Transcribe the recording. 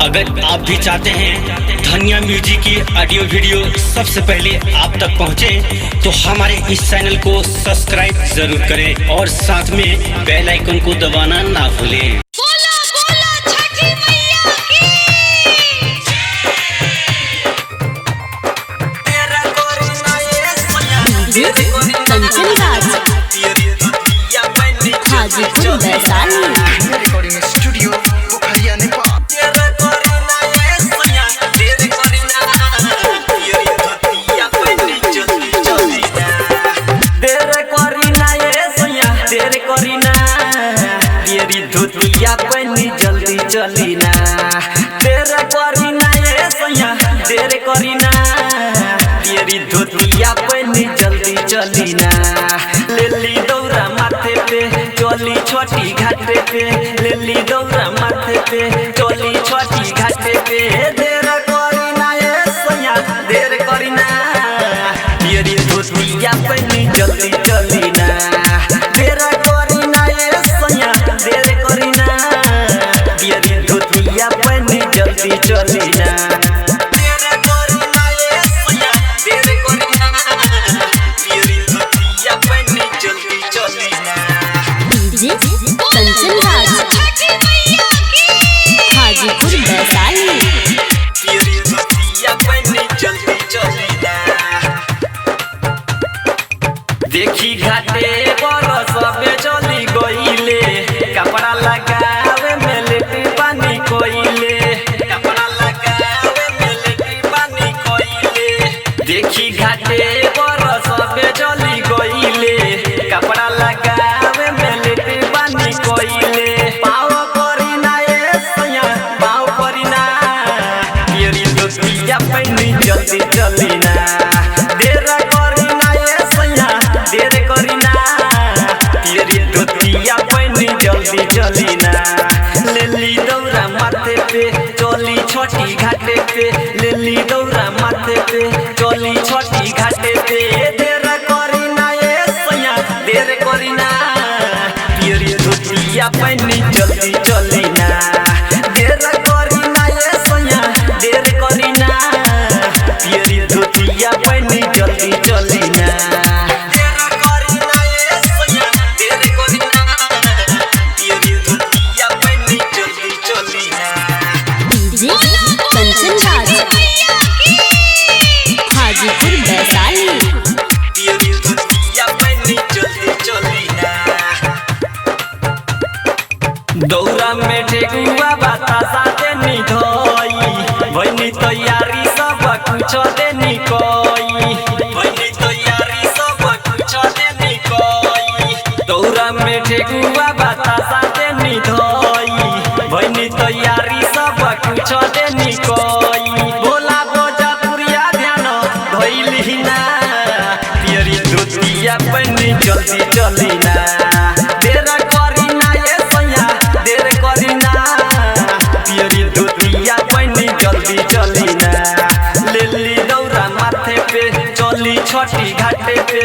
अगर आप भी चाहते हैं धनिया म्यूजिक की ऑडियो वीडियो सबसे पहले आप तक पहुंचे, तो हमारे इस चैनल को सब्सक्राइब जरूर करें और साथ में बेल आइकन को दबाना ना भूलें। हाजीपुर वैशाली रिकॉर्डिंग स्टूडियो पोखरिया नेपाल। जल्दी चली ना तेरे करी ना ये सैया देर करी ना तेरी धोतिया पहनी जल्दी चली ना ले ली दौरा माथे पे चली छोटी घाटे पे ले ली दौरा माथे पे चली छोटी घाटे पे देर करी ना ये सैया देर करी ना तेरी धोतिया पहनी जल्दी चली ना देर करी ना ये सैया देर करी ना तेरी धोतिया पहनी जल्दी चली ना कंचन राज हाजीपुर वैशाली देखी घाटे बरस में चली गईले कपड़ा लगावे में लेटी पानी कोइले कपड़ा लगावे में लेटी पानी कोइले देखी घाटे बरस में चली गईले कपड़ा लगावे में लेटी पानी कोइले पाव करी ना ये सैया पाव करी ना तेरी दोस्तिया पहनी जल्दी चली ना देर करी ना ये सैया देर करी ना तेरी धोतिया पहनी जल्दी चली ना ले ली दौरा माथे पे चली छोटी घाटे पे ले ली दौरा माथे पे चली छोटी घाटे पे देर करी ना ये सैया देर करी ना तेरी धोतिया पहनी जल्दी चली ना देर करी ना ये सैया देर करी ना तेरी धोतिया पहनी जल्दी चली ना कंचन राज हाजीपुर वैशाली दौरा में ठेकुआ बतासा देनी धोई बनी तैयारी सब कुछ देनी कोई बनी तैयारी सब कुछ देनी कोई दौरा में ठेकुआ बतासा देनी धोई बनी तैयारी सब कुछ देनी कोई बोला भोजपुरिया ध्यान धोइली ना तेरी धोतिया पहनी जल्दी चली ना देर करी ना ये सैया देर करी ना तेरी धोतिया पहनी जल्दी चली ना ले ली दौरा माथे पे चली छोटी घाटे पे